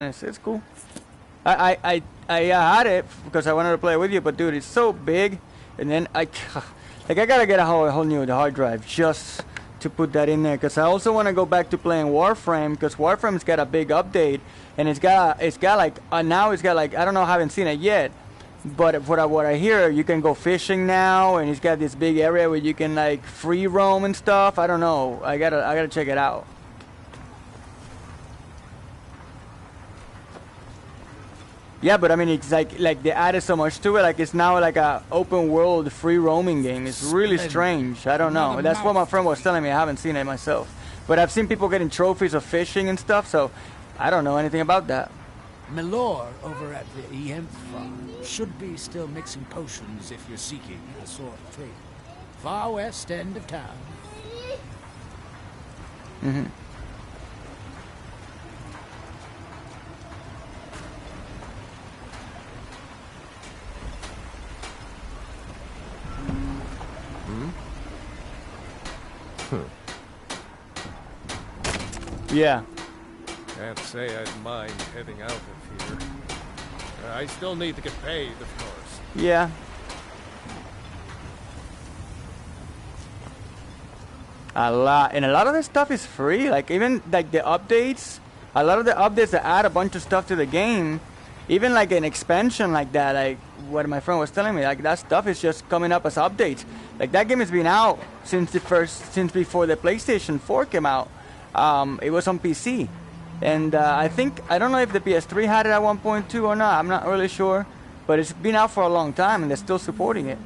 It's cool. I had it because I wanted to play with you, but dude, it's so big, and then I gotta get a whole new hard drive just to put that in there. Because I also want to go back to playing Warframe, because Warframe's got a big update, and it's got like now it's got like, I don't know, I haven't seen it yet, but what I hear, you can go fishing now, and it's got this big area where you can like free roam and stuff. I don't know. I gotta check it out. Yeah, but I mean, it's like they added so much to it. Like, it's now like a open world free roaming game. It's really strange. I don't know. That's what my friend was telling me. I haven't seen it myself, but I've seen people getting trophies of fishing and stuff. So I don't know anything about that. Milor over at the EM farm should be still mixing potions if you're seeking the sort of trade. Far west end of town. Mm-hmm. Yeah. Can't say I'd mind heading out of here. I still need to get paid, of course. Yeah. A lot of this stuff is free. Like, even like the updates, a lot of the updates that add a bunch of stuff to the game, even like an expansion like that, like what my friend was telling me, like that stuff is just coming up as updates. Like, that game has been out since before the PlayStation 4 came out. It was on PC, and I don't know if the PS3 had it at 1.2 or not. I'm not really sure, but it's been out for a long time, and they're still supporting it.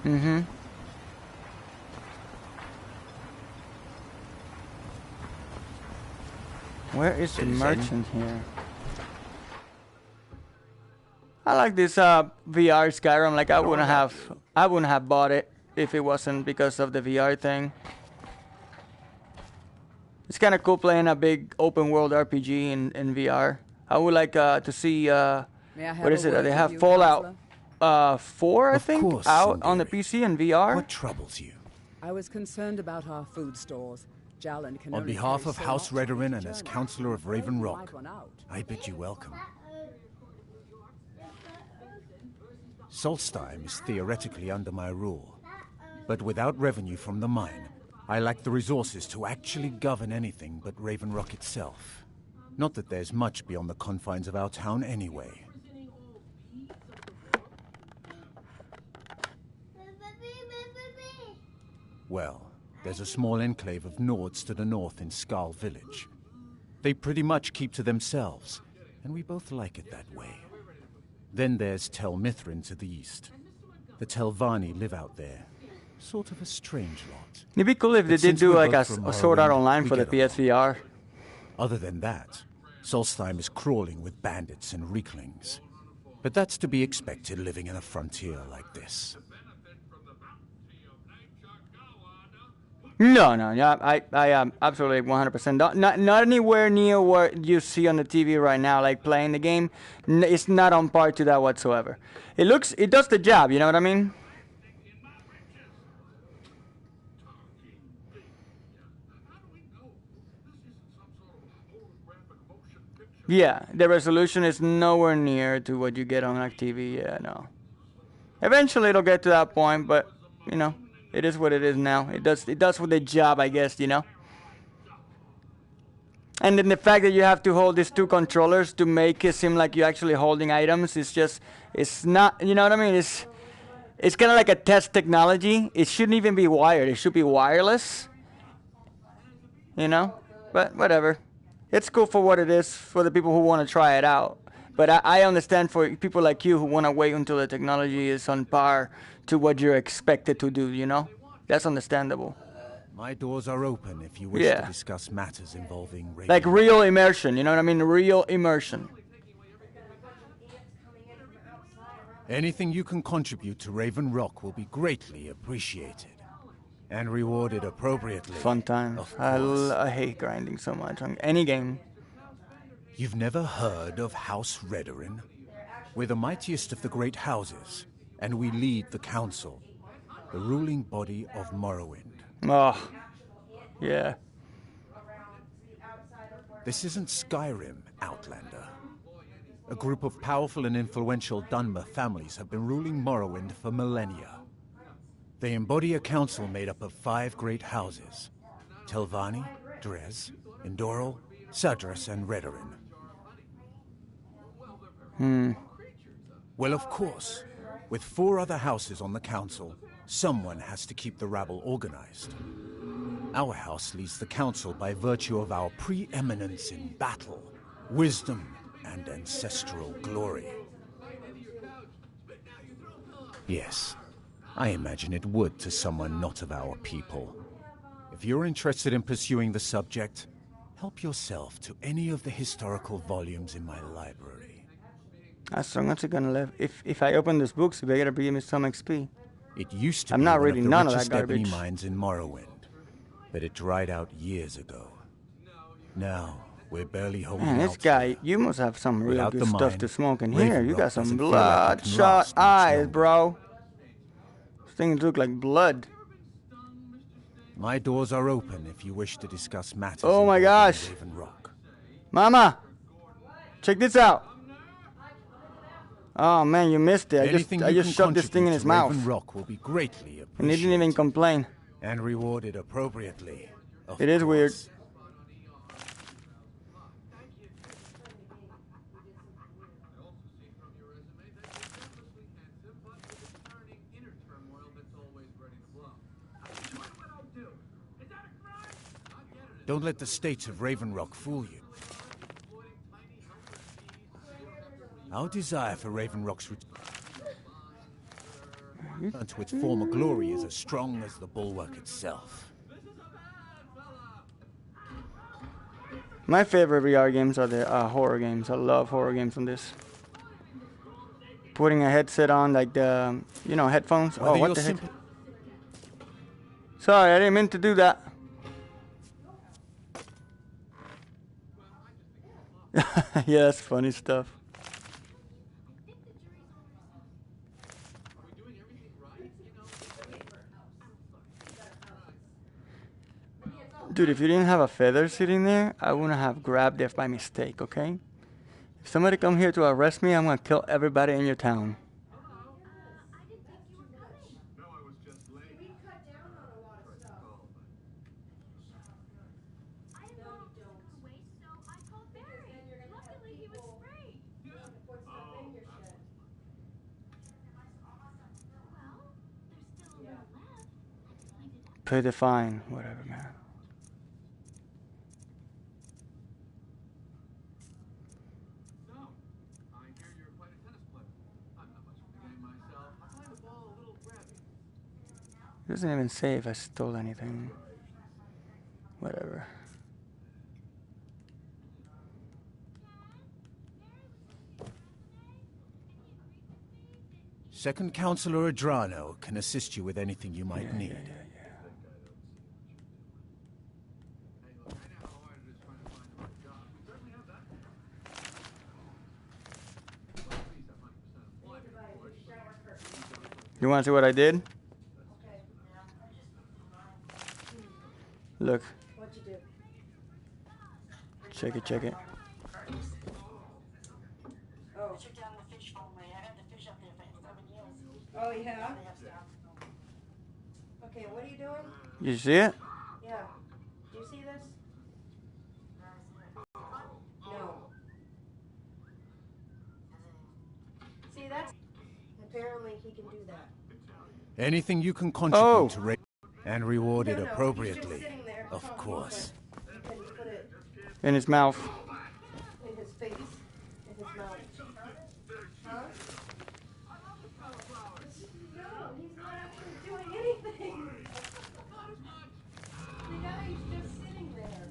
Mm-hmm. Where is the merchant here? I like this VR Skyrim. Like, I wouldn't have bought it if it wasn't because of the VR thing. It's kind of cool playing a big open world RPG in VR. I would like to see what is it? They have Fallout 4, I think, out on the PC and VR. What troubles you? I was concerned about our food stores. Jalen can On behalf of House Redorin and as Councillor of Raven Rock, I bid you welcome. Solstheim is theoretically under my rule, but without revenue from the mine, I lack the resources to actually govern anything but Raven Rock itself. Not that there's much beyond the confines of our town anyway. Well, there's a small enclave of Nords to the north in Skal Village. They pretty much keep to themselves, and we both like it that way. Then there's Tel Mithrin to the east. The Telvanni live out there. Sort of a strange lot. It'd be cool if they did do like a Sword Art Online for the PSVR. Other than that, Solstheim is crawling with bandits and reeklings. But that's to be expected living in a frontier like this. No, I am absolutely 100%. Not anywhere near what you see on the TV right now, like playing the game. It's not on par to that whatsoever. It does the job, you know what I mean? Yeah, the resolution is nowhere near to what you get on like TV. Yeah, no. Eventually it'll get to that point, but you know. It is what it is now. It does with the job, I guess, you know. And then the fact that you have to hold these two controllers to make it seem like you're actually holding items, it's not, you know what I mean? It's kind of like a test technology. It shouldn't even be wired. It should be wireless, you know. But whatever. It's cool for what it is for the people who want to try it out. But I understand for people like you who want to wait until the technology is on par to what you're expected to do, you know? That's understandable. My doors are open if you wish to discuss matters involving Raven. Like real immersion, you know what I mean? Real immersion. Anything you can contribute to Raven Rock will be greatly appreciated. And rewarded appropriately. Fun times. I hate grinding so much on any game. You've never heard of House Redorin? We're the mightiest of the great houses, and we lead the council. the ruling body of Morrowind. Oh, yeah. This isn't Skyrim, Outlander. A group of powerful and influential Dunmer families have been ruling Morrowind for millennia. They embody a council made up of 5 great houses: Telvanni, Dres, Indoril, Sadras, and Redorin. Well, of course, with 4 other houses on the council, someone has to keep the rabble organized. Our house leads the council by virtue of our preeminence in battle, wisdom, and ancestral glory. Yes, I imagine it would to someone not of our people. If you're interested in pursuing the subject, help yourself to any of the historical volumes in my library. As long as you're gonna live. If I open this book, so they gotta give me some XP. It used to I'm be not one reading of the none of that richest ebony garbage. mines in Morrowind, but it dried out years ago. Now, we're barely holding Man, out. this guy, here. you must have some real Without good the stuff mine, to smoke in Raven here. You Rock got some doesn't feel like it can bloodshot last much eyes, longer. bro. These things look like blood. My doors are open if you wish to discuss matters Oh my involving gosh. Raven Rock. Mama, check this out. Oh man, you missed it. Anything I you just can shoved this thing in contribute his to mouth. Raven Rock will be greatly And he appreciated. didn't even complain. And rewarded appropriately. It is weird. course. Don't let the states of Raven Rock fool you. Our desire for Raven Rock's return to its former glory is as strong as the bulwark itself. My favorite VR games are the horror games. I love horror games on this. Putting a headset on, like the, headphones. Whether Oh, what you're the heck? simple- Sorry, I didn't mean to do that. Yeah, that's funny stuff. Dude, if you didn't have a feather sitting there, I wouldn't have grabbed it by mistake, okay? If somebody come here to arrest me, I'm gonna kill everybody in your town. Pay the fine, whatever, man. It doesn't even say if I stole anything. Whatever. Second Counselor Adrano can assist you with anything you might need. You want to see what I did? Look. What'd you do? Check it, check it. Oh. Oh, yeah? Okay, what are you doing? You see it? Yeah. Do you see this? No. See, that's... Apparently he can do that. Anything you can contribute Oh. to Raven and rewarded No, no, he's just appropriately. sitting there. Of course. You can put it In his mouth. in his face, in his mouth. Huh? No, he's not actually doing anything. The guy's just sitting there.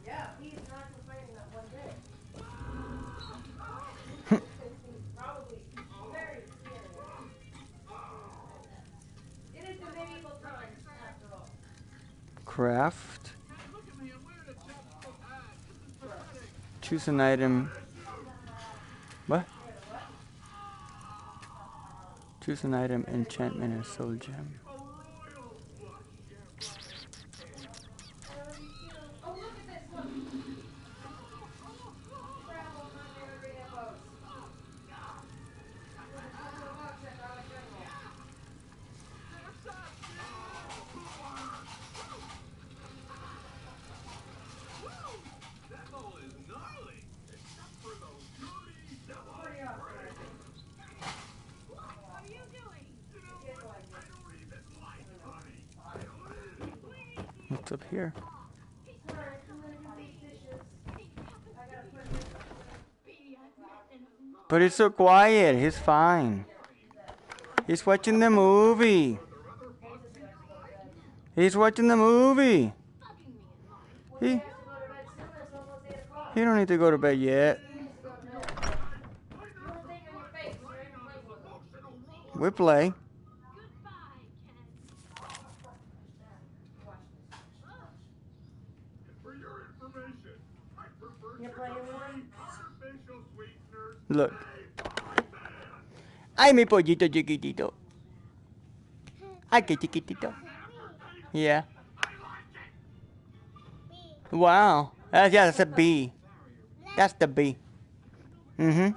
Yeah, he's not complaining that one bit. He's probably very serious. It is the medieval times, after all. Craft. Choose an item. What? Choose an item, enchantment, and soul gem. What's up here? But he's so quiet. He's fine. He's watching the movie. He's watching the movie. He don't need to go to bed yet. We play. Look. Ay, mi pollito chiquitito. Ay, qué chiquitito. Yeah. Wow. Yeah, that's a B. That's the B. Mm-hmm.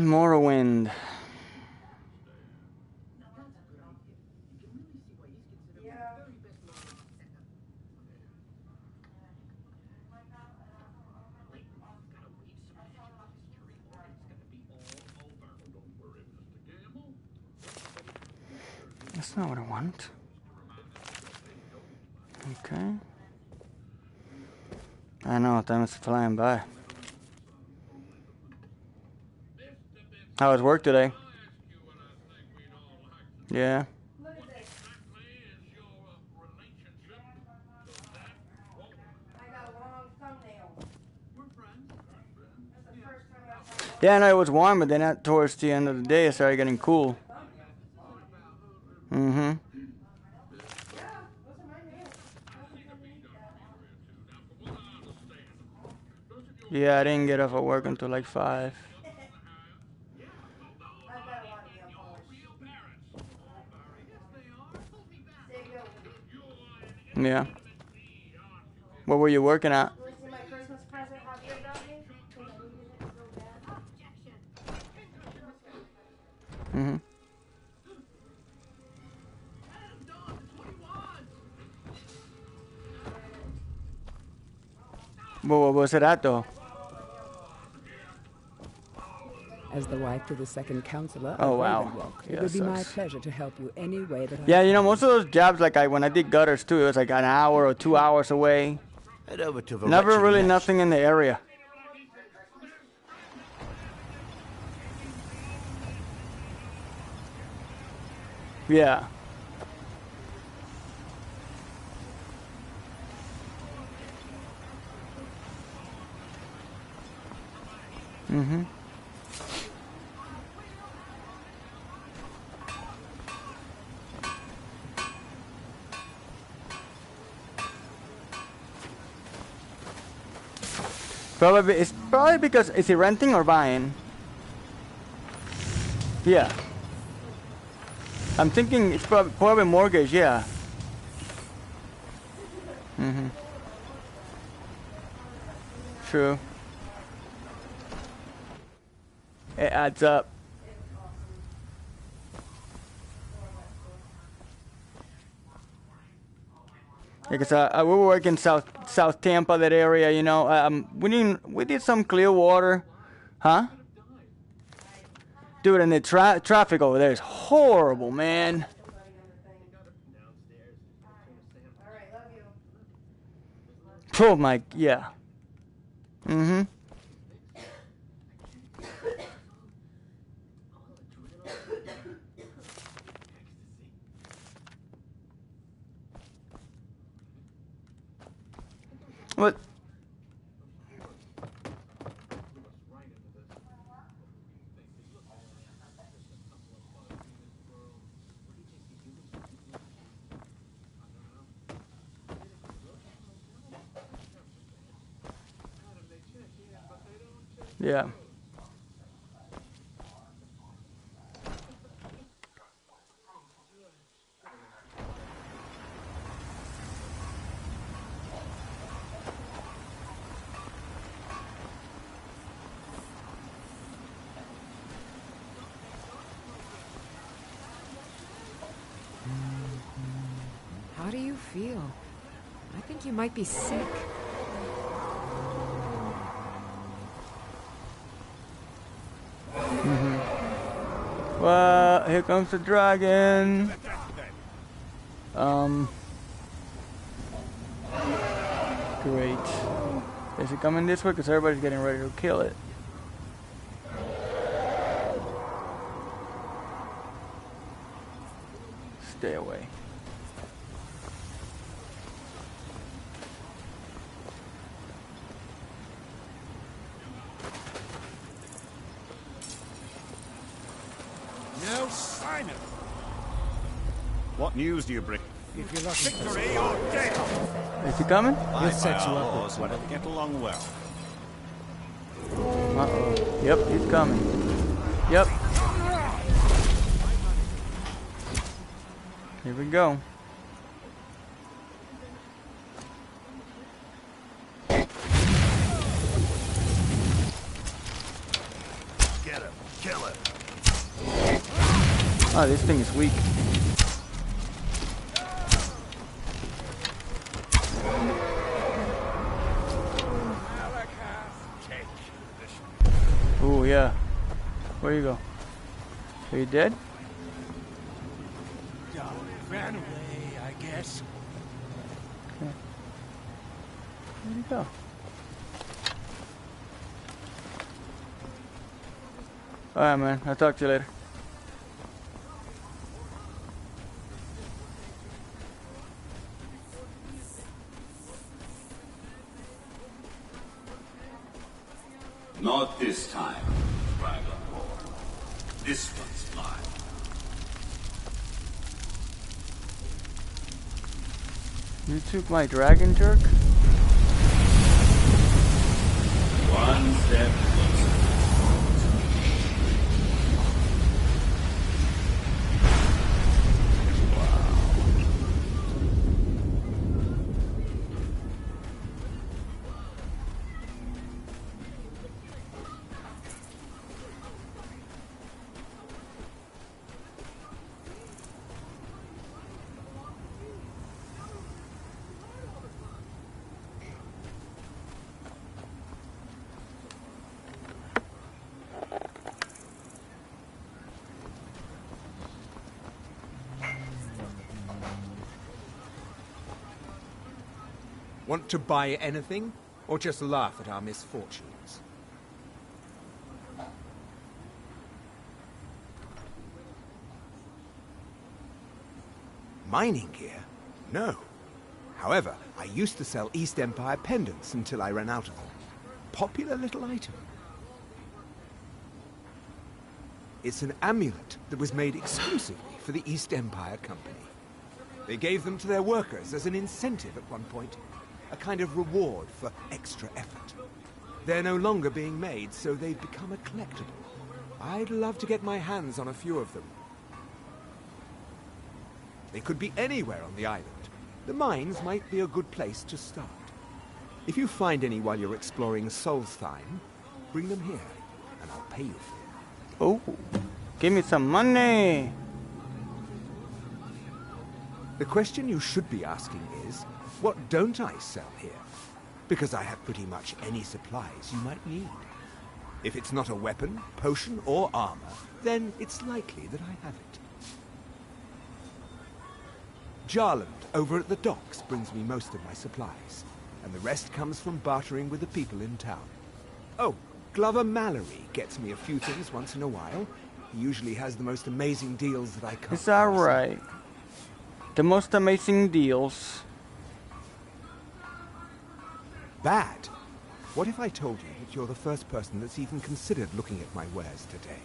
Morrowind. That's not what I want. Okay. I know, time is flying by. How was work today? Yeah. Yeah, no, it was warm, but then towards the end of the day, it started getting cool. Mm-hmm. Yeah, I didn't get off of work until like 5. Yeah. What were you working at? Mm-hmm. What was it at, though? As the wife to the second counselor Oh, of wow. Ravenwalk, Yeah, it would be my sucks. pleasure to help you any way that I Yeah, you know, can. most of those jobs, like when I did gutters, too, it was like an hour or 2 hours away. Head over to the Never wretched really nest. nothing in the area. Yeah. Mm-hmm. It's probably because, is he renting or buying? Yeah. I'm thinking it's probably mortgage, yeah. Mm-hmm. True. It adds up. Because we were working South Tampa, that area, you know. We did some Clearwater, huh? Dude, and the traffic over there is horrible, man. Oh my, yeah. Mm-hmm. What? Yeah. How do you feel? I think you might be sick. Well, here comes the dragon. Great. Is it coming this way? Because everybody's getting ready to kill it. Stay away. No sign of it. What news do you bring? If you're lucky. Victory or death! Is he coming? He'll set you up with we'll get along well. Uh-oh. Yep, he's coming. Yep. Here we go. Get him. Kill him. Oh, this thing is weak. Oh, yeah. Where you go? Are you dead? Ran away, I guess. Okay. Where'd you go? Alright, man. I'll talk to you later. Not this time, Dragonborn. This one's mine. You took my dragon jerk? One step closer. Want to buy anything, or just laugh at our misfortunes? Mining gear? No. However, I used to sell East Empire pendants until I ran out of them. Popular little item. It's an amulet that was made exclusively for the East Empire Company. They gave them to their workers as an incentive at one point. A kind of reward for extra effort. They're no longer being made, so they've become a collectible. I'd love to get my hands on a few of them. They could be anywhere on the island. The mines might be a good place to start. If you find any while you're exploring Solstheim, bring them here, and I'll pay you for them. Oh, give me some money. The question you should be asking is, what don't I sell here? Because I have pretty much any supplies you might need. If it's not a weapon, potion, or armor, then it's likely that I have it. Jarland, over at the docks, brings me most of my supplies, and the rest comes from bartering with the people in town. Oh, Glover Mallory gets me a few things once in a while. He usually has the most amazing deals that I can't. It's alright. The most amazing deals. Bad? What if I told you that you're the first person that's even considered looking at my wares today?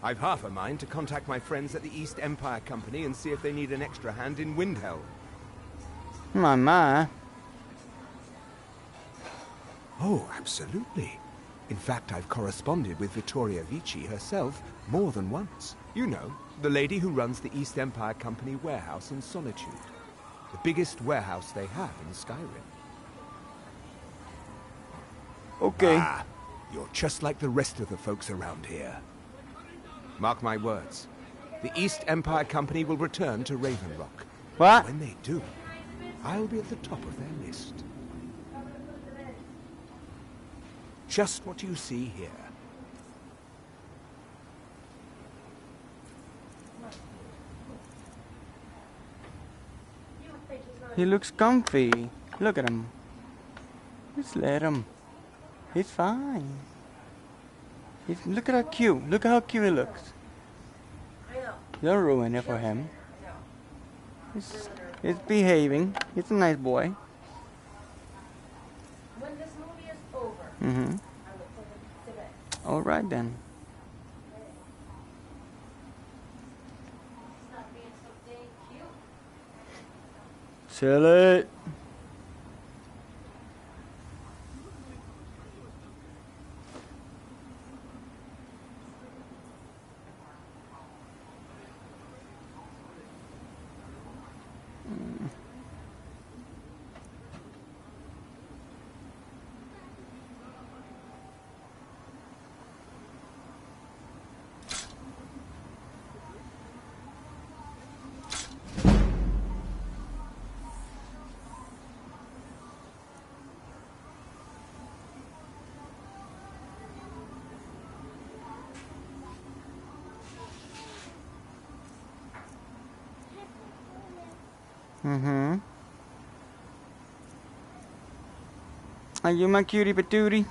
I've half a mind to contact my friends at the East Empire Company and see if they need an extra hand in Windhelm. My. Oh, absolutely. In fact, I've corresponded with Vittoria Vici herself more than once. You know, the lady who runs the East Empire Company warehouse in Solitude. The biggest warehouse they have in Skyrim. Okay. Ah, you're just like the rest of the folks around here. Mark my words. The East Empire Company will return to Raven Rock. What? When they do, I'll be at the top of their list. Just what you see here. He looks comfy. Look at him. Just let him. He's fine. Look at how cute. Look at how cute he looks. Don't ruin it for him. He's behaving. He's a nice boy. When this movie is over, Mm-hmm. I will put him to bed. All right then. Stop being so dang cute. Chill it. Mm-hmm. Are you my cutie patootie?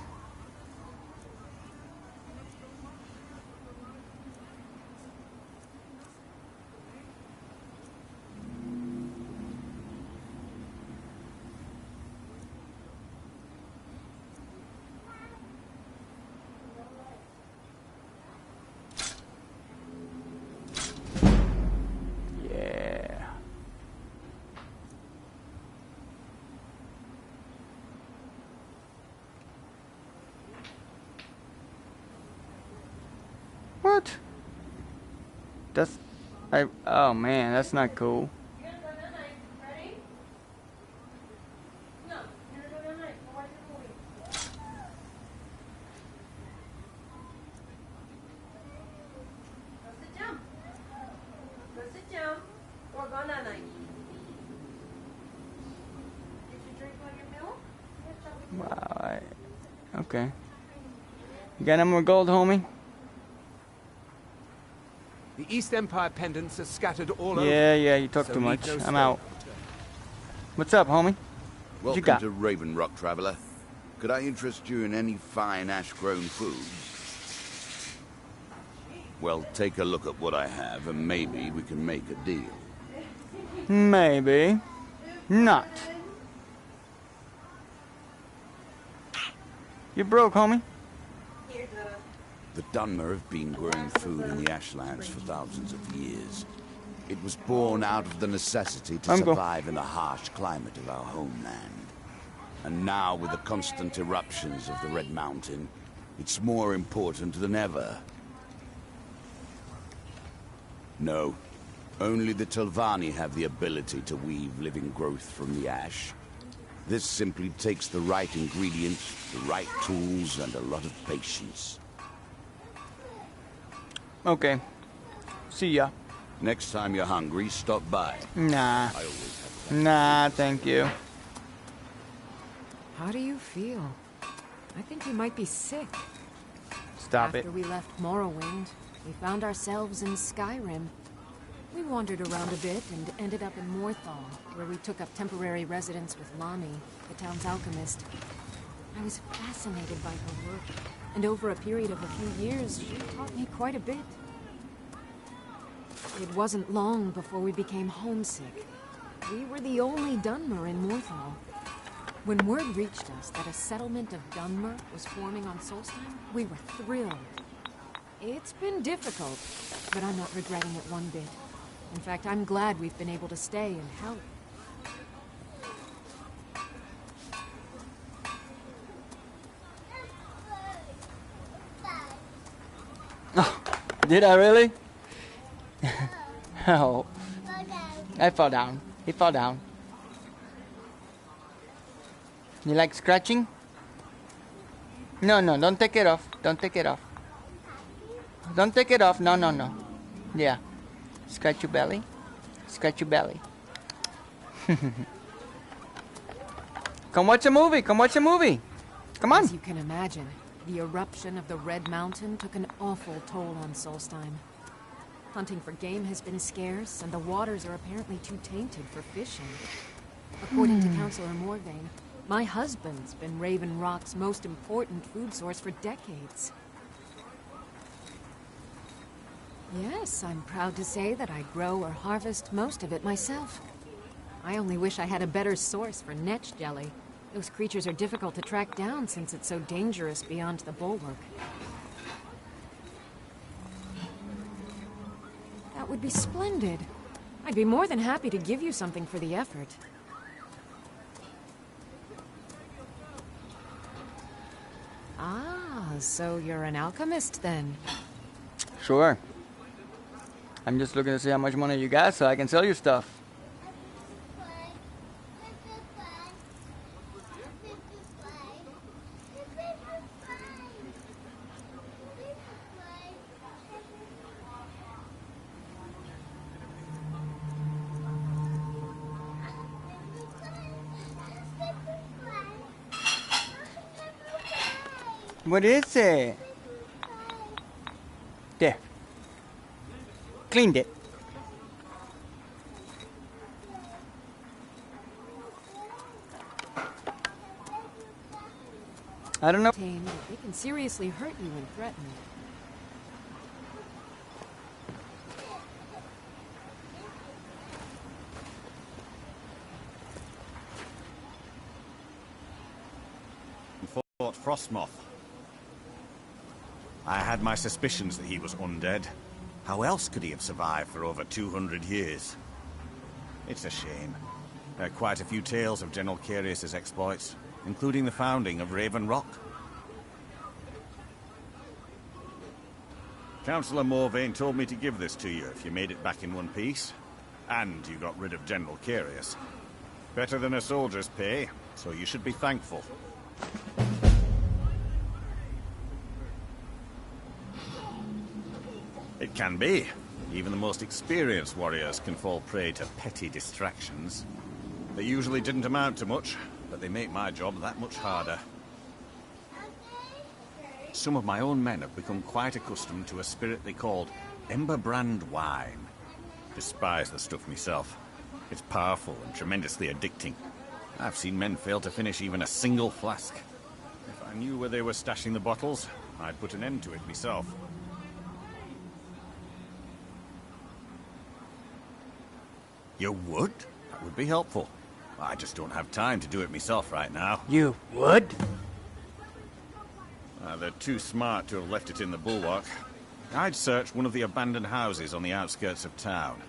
Yeah. What? That's... oh man, that's not cool. You gonna go tonight? Ready? No, you're gonna go tonight. Go watch the movie. Go sit down. Go sit down. Or go night. Did you drink all your milk? Wow. Okay. You got any more gold, homie? The East Empire pendants are scattered all over. Yeah, you talk so too need much. no I'm stone out. unturned. What's up, homie? What you Welcome got? to Raven Rock, traveler. Could I interest you in any fine ash-grown foods? Well, take a look at what I have, and maybe we can make a deal. Maybe. Not. You broke, homie. The Dunmer have been growing food in the Ashlands for thousands of years. It was born out of the necessity to survive in the harsh climate of our homeland. And now, with the constant eruptions of the Red Mountain, it's more important than ever. No, only the Telvanni have the ability to weave living growth from the ash. This simply takes the right ingredients, the right tools, and a lot of patience. Okay. See ya. Next time you're hungry, stop by. Nah. I always have that. Nah, thank you. How do you feel? I think you might be sick. Stop it. After we left Morrowind, we found ourselves in Skyrim. We wandered around a bit and ended up in Morthal, where we took up temporary residence with Lani, the town's alchemist. I was fascinated by her work, and over a period of a few years, she taught me quite a bit. It wasn't long before we became homesick. We were the only Dunmer in Morthal. When word reached us that a settlement of Dunmer was forming on Solstheim, we were thrilled. It's been difficult, but I'm not regretting it one bit. In fact, I'm glad we've been able to stay and help. Did I really? Oh. I fell down. He fell down. You like scratching? No, no, don't take it off. Don't take it off. Don't take it off. No, no, no. Yeah. Scratch your belly. Scratch your belly. Come watch a movie. Come watch a movie. Come on. As you can imagine, the eruption of the Red Mountain took an awful toll on Solstheim. Hunting for game has been scarce, and the waters are apparently too tainted for fishing. According to Councillor Morvain, my husband's been Raven Rock's most important food source for decades. Yes, I'm proud to say that I grow or harvest most of it myself. I only wish I had a better source for netch jelly. Those creatures are difficult to track down since it's so dangerous beyond the bulwark. That would be splendid. I'd be more than happy to give you something for the effort. Ah, so you're an alchemist then? Sure. I'm just looking to see how much money you got so I can sell you stuff. What is it? There. Cleaned it. I don't know. They can seriously hurt you when threatened. Fought Frostmoth. I had my suspicions that he was undead. How else could he have survived for over 200 years? It's a shame. There are quite a few tales of General Carius's exploits, including the founding of Raven Rock. Councillor Morvain told me to give this to you if you made it back in one piece. And you got rid of General Carius. Better than a soldier's pay, so you should be thankful. It can be. Even the most experienced warriors can fall prey to petty distractions. They usually didn't amount to much, but they make my job that much harder. Some of my own men have become quite accustomed to a spirit they called Emberbrand wine. Despise the stuff myself. It's powerful and tremendously addicting. I've seen men fail to finish even a single flask. If I knew where they were stashing the bottles, I'd put an end to it myself. You would? That would be helpful. I just don't have time to do it myself right now. You would? They're too smart to have left it in the bulwark. I'd search one of the abandoned houses on the outskirts of town.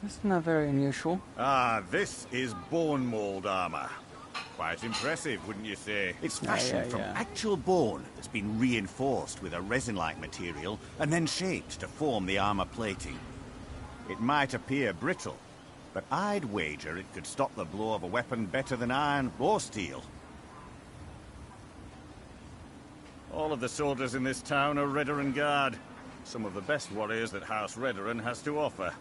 That's not very unusual. Ah, this is bone mold armor. Quite impressive, wouldn't you say? It's fashioned from actual bone that's been reinforced with a resin-like material and then shaped to form the armor plating. It might appear brittle, but I'd wager it could stop the blow of a weapon better than iron or steel. All of the soldiers in this town are Redoran Guard. Some of the best warriors that House Redoran has to offer.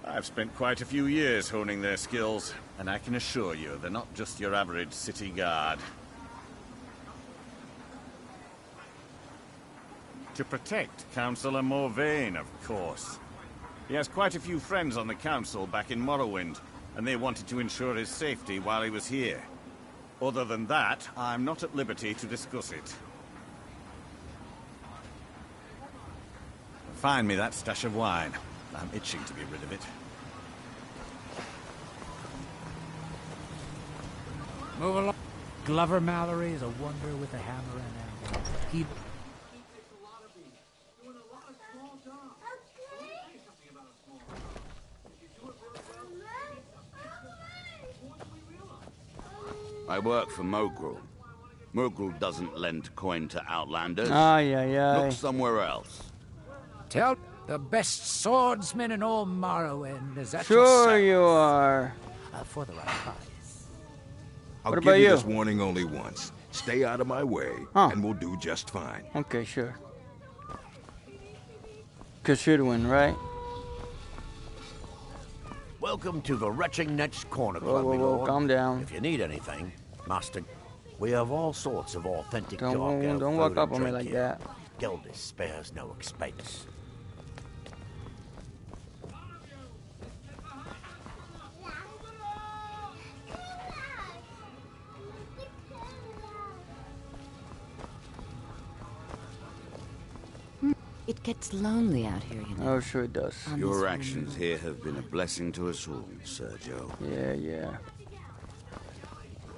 I've spent quite a few years honing their skills, and I can assure you they're not just your average city guard. To protect Councillor Morvain, of course. He has quite a few friends on the council back in Morrowind, and they wanted to ensure his safety while he was here. Other than that, I'm not at liberty to discuss it. Find me that stash of wine. I'm itching to get rid of it. Move along. Glover Mallory is a wonder with a hammer and anvil. He... I work for Mogrul. Merkel doesn't lend coin to outlanders. Ay, ay, ay. Look somewhere else. Tell the best swordsman in all Morrowind is at Sure your service. you are. For the right price. I'll What give about you you? this warning only once. Stay out of my way, Huh. and we'll do just fine. Okay, sure. Should win, right? Welcome to the Retching Net's Corner Club, Whoa, my whoa, lord. calm down. If you need anything, Master, we have all sorts of authentic dark elf Don't food walk up and on me drink like here. that. Gildas spares no expense. It gets lonely out here, you know. Oh, sure it does. Your actions here have been a blessing to us all, Sergio. Yeah, yeah.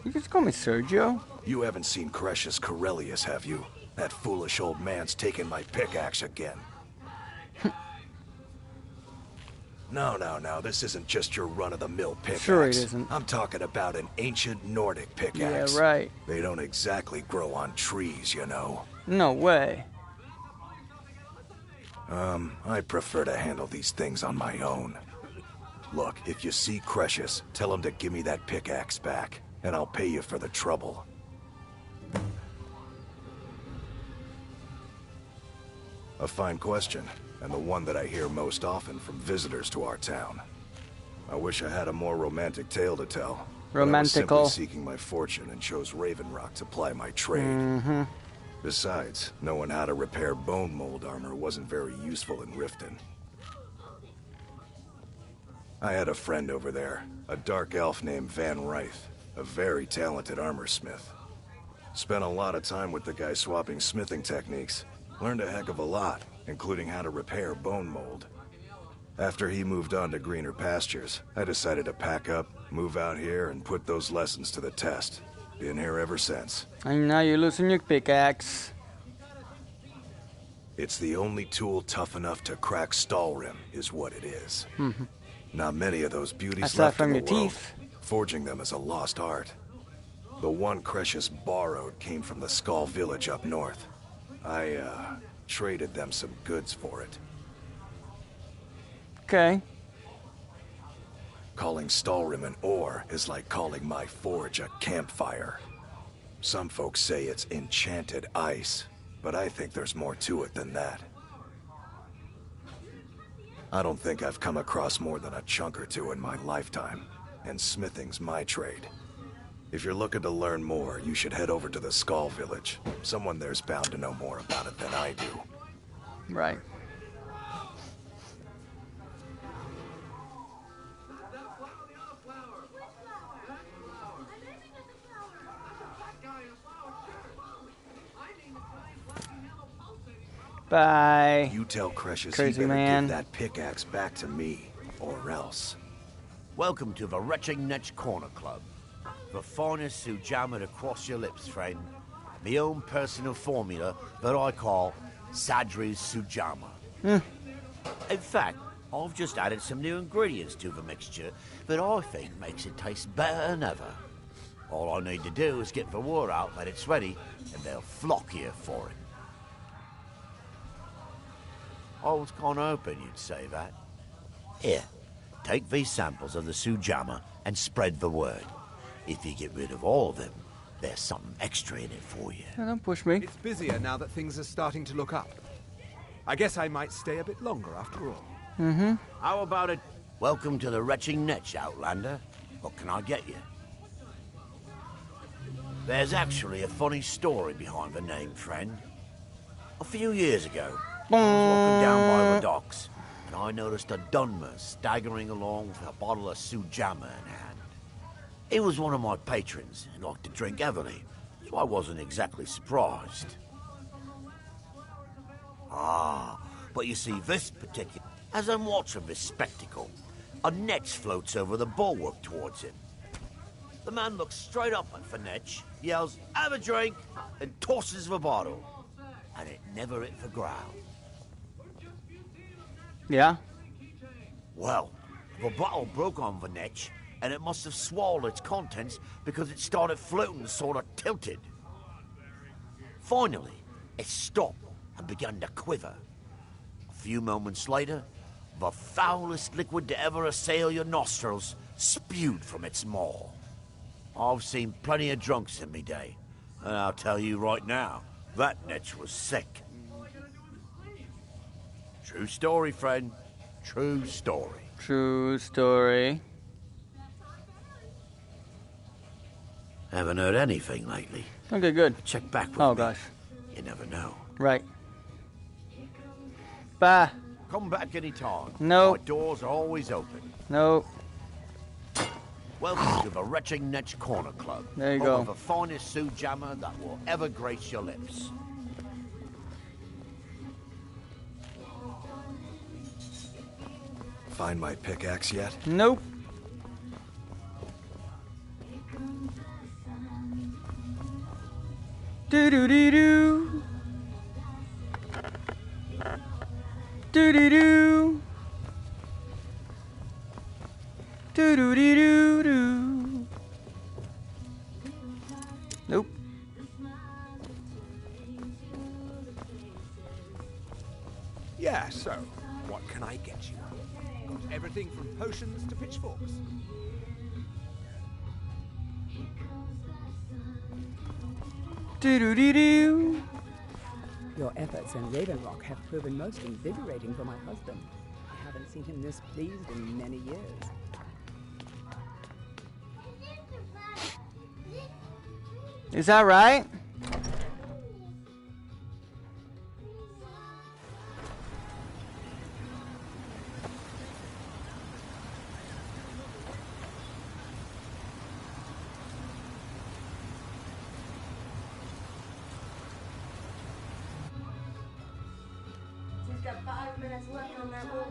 You just call me Sergio? You haven't seen Cretius Corellius, have you? That foolish old man's taken my pickaxe again. No, this isn't just your run-of-the-mill pickaxe. Sure it isn't. I'm talking about an ancient Nordic pickaxe. Yeah, right. They don't exactly grow on trees, you know. No way. I prefer to handle these things on my own. Look, if you see Cretius, tell him to give me that pickaxe back, and I'll pay you for the trouble. A fine question, and the one that I hear most often from visitors to our town. I wish I had a more romantic tale to tell. but I was Romantical. simply seeking my fortune and chose Raven Rock to ply my trade. Mm-hmm. Besides, knowing how to repair bone mold armor wasn't very useful in Riften. I had a friend over there, a dark elf named Van Ryth, a very talented armor smith. Spent a lot of time with the guy swapping smithing techniques. Learned a heck of a lot, including how to repair bone mold. After he moved on to greener pastures, I decided to pack up, move out here, and put those lessons to the test. Been here ever since. And now you're losing your pickaxe. It's the only tool tough enough to crack Stalrim, is what it is. Mhm. Not many of those beauties Aside left from in the your world. teeth. Forging them is a lost art. The one Cretius borrowed came from the Skull Village up north. I, traded them some goods for it. Okay. Calling Stalrim an ore is like calling my forge a campfire. Some folks say it's enchanted ice, but I think there's more to it than that. I don't think I've come across more than a chunk or two in my lifetime, and smithing's my trade. If you're looking to learn more, you should head over to the Skull Village. Someone there's bound to know more about it than I do. Right. Bye. You tell Cretius Crazy he better man. give that pickaxe back to me, or else. Welcome to the Retching Net's Corner Club. The finest sujama to cross your lips, friend. My own personal formula that I call Sadri's Sujama. In fact, I've just added some new ingredients to the mixture that I think makes it taste better than ever. All I need to do is get the word out that it's ready, and they'll flock here for it. I was kind of hoping you'd say that. Here, take these samples of the Sujama and spread the word. If you get rid of all of them, there's something extra in it for you. Don't push me. It's busier now that things are starting to look up. I guess I might stay a bit longer after all. Mm-hmm. How about it? Welcome to the Retching Netch, Outlander. What can I get you? There's actually a funny story behind the name, friend. A few years ago, I was walking down by the docks, and I noticed a Dunmer staggering along with a bottle of Sujama in hand. He was one of my patrons and liked to drink heavily, so I wasn't exactly surprised. But you see, this particular... As I'm watching this spectacle, a Netch floats over the bulwark towards him. The man looks straight up at the Netch, yells, "Have a drink," and tosses the bottle. And it never hit the ground. Yeah? Well, the bottle broke on the Netch, and it must have swallowed its contents because it started floating sort of tilted. Finally, it stopped and began to quiver. A few moments later, the foulest liquid to ever assail your nostrils spewed from its maw. I've seen plenty of drunks in me day, and I'll tell you right now, that netch was sick. True story, friend. True story. True story. Haven't heard anything lately. Okay, good. Check back with Oh, me. gosh. You never know. Right. Bye. Come back anytime. No. My doors are always open. No. Welcome to the Retching Netch Corner Club. There you home go. of the finest Sue Jammer that will ever grace your lips. Find my pickaxe yet? Nope. Do do do do. Do do do. Do do do do do. Nope. Yeah, so, what can I get you? Got everything from potions to pitchforks. Do do do do. Your efforts in Raven Rock have proven most invigorating for my husband. I haven't seen him this pleased in many years. Is that right? He's got 5 minutes left on that movie.